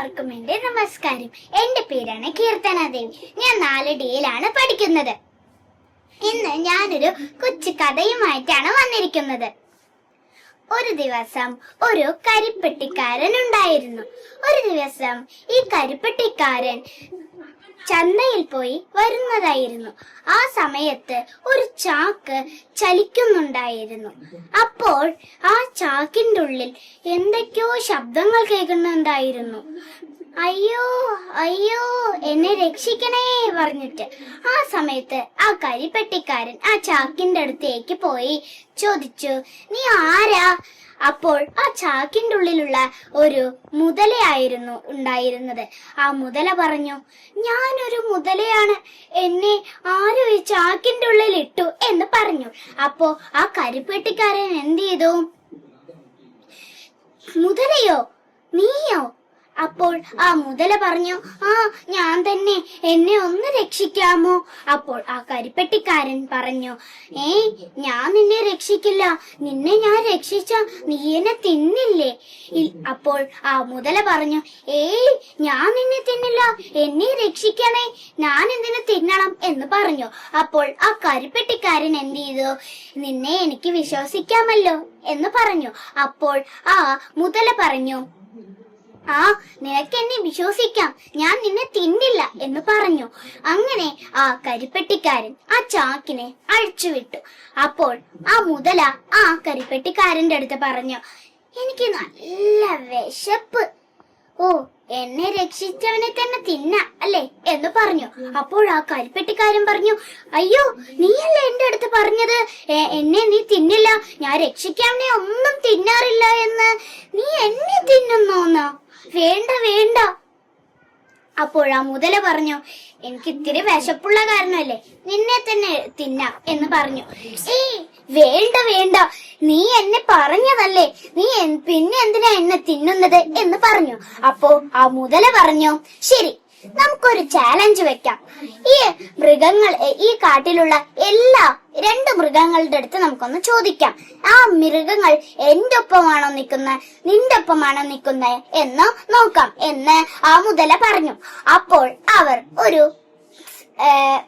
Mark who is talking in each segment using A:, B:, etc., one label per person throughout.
A: എല്ലാവർക്കും എന്റെ നമസ്കാരം. എന്റെ പേരാണ് കീർത്തന ദേവി. ഞാൻ 4ഡിയിലാണ് പഠിക്കുന്നത്. ഇന്ന് ഞാനൊരു കൊച്ചു കഥയുമായിട്ടാണ് വന്നിരിക്കുന്നത്. ഒരു ദിവസം ഒരു കരിപ്പെട്ടിക്കാരൻ ഉണ്ടായിരുന്നു. ഒരു ദിവസം ഈ കരിപ്പെട്ടിക്കാരൻ ചന്തയിൽ പോയി വരുന്നതായിരുന്നു. ആ സമയത്ത് ഒരു ചാക്ക് ചലിക്കുന്നുണ്ടായിരുന്നു. അപ്പോൾ ആ ചാക്കിന്റെ ഉള്ളിൽ എന്തൊക്കെയോ ശബ്ദങ്ങൾ കേൾക്കുന്നുണ്ടായിരുന്നു. അയ്യോ അയ്യോ, എന്നെ രക്ഷിക്കണേ പറഞ്ഞിട്ട് ആ സമയത്ത് ആ കരിപ്പെട്ടിക്കാരൻ ആ ചാക്കിന്റെ അടുത്തേക്ക് പോയി ചോദിച്ചു, നീ ആരാ? അപ്പോൾ ആ ചാക്കിന്റെ ഉള്ളിലുള്ള ഒരു മുതലയായിരുന്നു ഉണ്ടായിരുന്നത്. ആ മുതല പറഞ്ഞു, ഞാനൊരു മുതലയാണ്, എന്നെ ആരും ഈ ചാക്കിന്റെ ഉള്ളിൽ ഇട്ടു എന്ന് പറഞ്ഞു. അപ്പോ ആ കരിപ്പെട്ടിക്കാരൻ എന്ത് ചെയ്തു? മുതലയോ, നീയോ? അപ്പോൾ ആ മുതല പറഞ്ഞു, ആ ഞാൻ തന്നെ, എന്നെ ഒന്ന് രക്ഷിക്കാമോ? അപ്പോൾ ആ കരിപ്പെട്ടിക്കാരൻ പറഞ്ഞു, ഞാൻ നിന്നെ രക്ഷിക്കില്ല, നിന്നെ ഞാൻ രക്ഷിച്ച നീ എന്നെ തിന്നില്ലേ? അപ്പോൾ ആ മുതല പറഞ്ഞു, ഞാൻ നിന്നെ തിന്നില്ല, എന്നെ രക്ഷിക്കണേ, ഞാൻ എന്തിനു തിന്നണം എന്ന് പറഞ്ഞു. അപ്പോൾ ആ കരിപ്പെട്ടിക്കാരൻ എന്ത് ചെയ്തു? നിന്നെ എനിക്ക് വിശ്വസിക്കാമല്ലോ എന്ന് പറഞ്ഞു. അപ്പോൾ ആ മുതല പറഞ്ഞു, നിനക്ക് എന്നെ വിശ്വസിക്കാം, ഞാൻ നിന്നെ തിന്നില്ല എന്ന് പറഞ്ഞു. അങ്ങനെ ആ കരിപ്പെട്ടിക്കാരൻ ആ ചാക്കിനെ അഴിച്ചുവിട്ടു. അപ്പോൾ ആ മുതല ആ കരിപ്പെട്ടിക്കാരന്റെ അടുത്ത് പറഞ്ഞു, എനിക്ക് നല്ല വിശപ്പ്, എന്നെ രക്ഷിച്ചവനെ തന്നെ തിന്ന അല്ലേ എന്ന് പറഞ്ഞു. അപ്പോൾ ആ കരിപ്പെട്ടിക്കാരൻ പറഞ്ഞു, അയ്യോ, നീയല്ലേ എന്റെ അടുത്ത് പറഞ്ഞത് എന്നെ നീ തിന്നില്ല, ഞാൻ രക്ഷിക്കാവനെ ഒന്നും തിന്നാറില്ല എന്ന്. നീ എന്നെ തിന്നുന്നോന്നോ? വേണ്ട വേണ്ട. അപ്പോൾ ആ മുതല പറഞ്ഞു, എനിക്ക് ഇത്തിരി വിശപ്പുള്ള കാരണമല്ലേ നിന്നെ തന്നെ തിന്നാം എന്ന് പറഞ്ഞു. വേണ്ട വേണ്ട, നീ എന്നെ പറഞ്ഞതല്ലേ, നീ പിന്നെ എന്തിനാ എന്നെ തിന്നുന്നത് എന്ന് പറഞ്ഞു. അപ്പോ ആ മുതല പറഞ്ഞു, ശരി, നമുക്കൊരു ചാലഞ്ച് വെക്കാം. ഈ കാട്ടിലുള്ള എല്ലാ 2 മൃഗങ്ങളുടെ അടുത്ത് നമുക്കൊന്ന് ചോദിക്കാം, ആ മൃഗങ്ങൾ എന്റെ ഒപ്പമാണോ നിൽക്കുന്നത്, നിന്റെ ഒപ്പമാണോ നിൽക്കുന്നത് എന്ന് നോക്കാം എന്ന് ആ മുതല പറഞ്ഞു. അപ്പോൾ അവർ ഒരു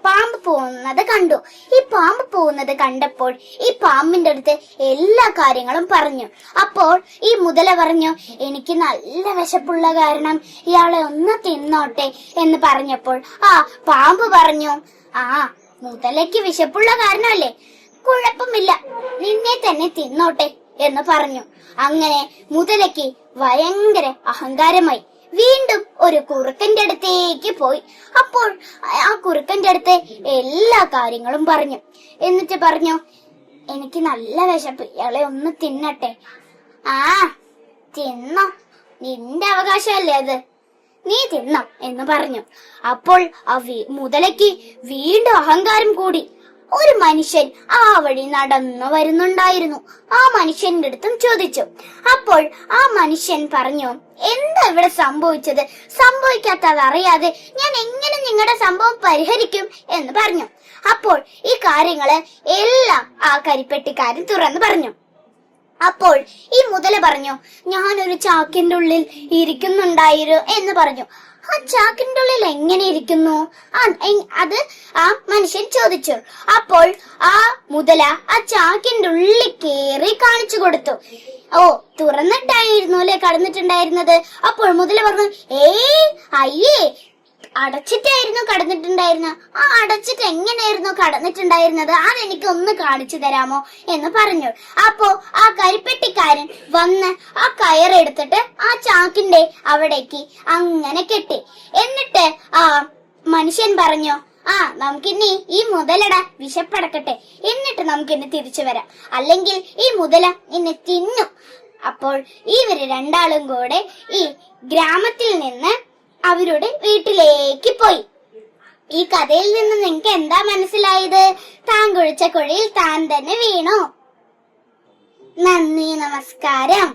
A: പാമ്പ് പോകുന്നത് കണ്ടു. ഈ പാമ്പ് പോകുന്നത് കണ്ടപ്പോൾ ഈ പാമ്പിന്റെ അടുത്ത് എല്ലാ കാര്യങ്ങളും പറഞ്ഞു. അപ്പോൾ ഈ മുതല പറഞ്ഞു, എനിക്ക് നല്ല വിശപ്പുള്ള കാരണം ഇയാളെ ഒന്ന് തിന്നോട്ടെ എന്ന് പറഞ്ഞപ്പോൾ ആ പാമ്പ് പറഞ്ഞു, മുതലയ്ക്ക് വിശപ്പുള്ള കാരണമല്ലേ, കുഴപ്പമില്ല, നിന്നെ തന്നെ തിന്നോട്ടെ എന്ന് പറഞ്ഞു. അങ്ങനെ മുതലയ്ക്ക് ഭയങ്കര അഹങ്കാരമായി. വീണ്ടും ഒരു കുറുക്കന്റെ അടുത്തേക്ക് പോയി. അപ്പോൾ ആ കുറുക്കന്റെ അടുത്ത് എല്ലാ കാര്യങ്ങളും പറഞ്ഞു. എന്നിട്ട് പറഞ്ഞു, എനിക്ക് നല്ല വിശപ്പ്, ഇയാളെ ഒന്ന് തിന്നട്ടെ. തിന്നോ, നിന്റെ അവകാശമല്ലേ അത്, നീ തിന്നാം എന്ന് പറഞ്ഞു. അപ്പോൾ ആ മുതലയ്ക്ക് വീണ്ടും അഹങ്കാരം കൂടി. ഒരു മനുഷ്യൻ ആ വഴി നടന്നു വരുന്നുണ്ടായിരുന്നു. ആ മനുഷ്യന്റെ അടുത്തും ചോദിച്ചു. അപ്പോൾ ആ മനുഷ്യൻ പറഞ്ഞു, എന്താ ഇവിടെ സംഭവിച്ചത്? സംഭവിക്കാത്തത് അറിയാതെ ഞാൻ എങ്ങനെ നിങ്ങളുടെ സംഭവം പരിഹരിക്കും എന്ന് പറഞ്ഞു. അപ്പോൾ ഈ കാര്യങ്ങള് എല്ലാം ആ കരിപ്പെട്ടിക്കാരൻ തുറന്നു പറഞ്ഞു. അപ്പോൾ ഈ മുതല പറഞ്ഞു, ഞാനൊരു ചാക്കിന്റെ ഉള്ളിൽ ഇരിക്കുന്നുണ്ടായിരുന്നു എന്ന് പറഞ്ഞു. ആ ചാക്കിന്റെ ഉള്ളിൽ എങ്ങനെ ഇരിക്കുന്നു? അത് ആ മനുഷ്യൻ ചോദിച്ചു. അപ്പോൾ ആ മുതല ആ ചാക്കിന്റെ ഉള്ളിൽ കേറി കാണിച്ചു കൊടുത്തു. തുറന്നിട്ടായിരുന്നു അല്ലെ കടന്നിട്ടുണ്ടായിരുന്നത്. അപ്പോൾ മുതല പറഞ്ഞു, അയ്യേ, അടച്ചിട്ടായിരുന്നു കടന്നിട്ടുണ്ടായിരുന്ന. അടച്ചിട്ട് എങ്ങനെയായിരുന്നു കടന്നിട്ടുണ്ടായിരുന്നത്, അതെനിക്ക് ഒന്ന് കാണിച്ചു തരാമോ എന്ന് പറഞ്ഞു. അപ്പോ ആ കരിപ്പെട്ടിക്കാരൻ വന്ന് ആ കയറെടുത്തിട്ട് ആ ചാക്കിന്റെ അവിടേക്ക് അങ്ങനെ കെട്ടി. എന്നിട്ട് ആ മനുഷ്യൻ പറഞ്ഞു, നമുക്കിനി ഈ മുതലട വിശപ്പടക്കട്ടെ, എന്നിട്ട് നമുക്കിനി തിരിച്ചു വരാം, അല്ലെങ്കിൽ ഈ മുതല ഇന്നെ തിന്നും. അപ്പോൾ ഇവര് 2 കൂടെ ഈ ഗ്രാമത്തിൽ നിന്ന് അവരുടെ വീട്ടിലേക്ക് പോയി. ഈ കഥയിൽ നിന്ന് നിങ്ങൾക്ക് എന്താ മനസ്സിലായത്? താൻ കുഴിച്ച കുഴിയിൽ താൻ തന്നെ വീണു. നന്ദി, നമസ്കാരം.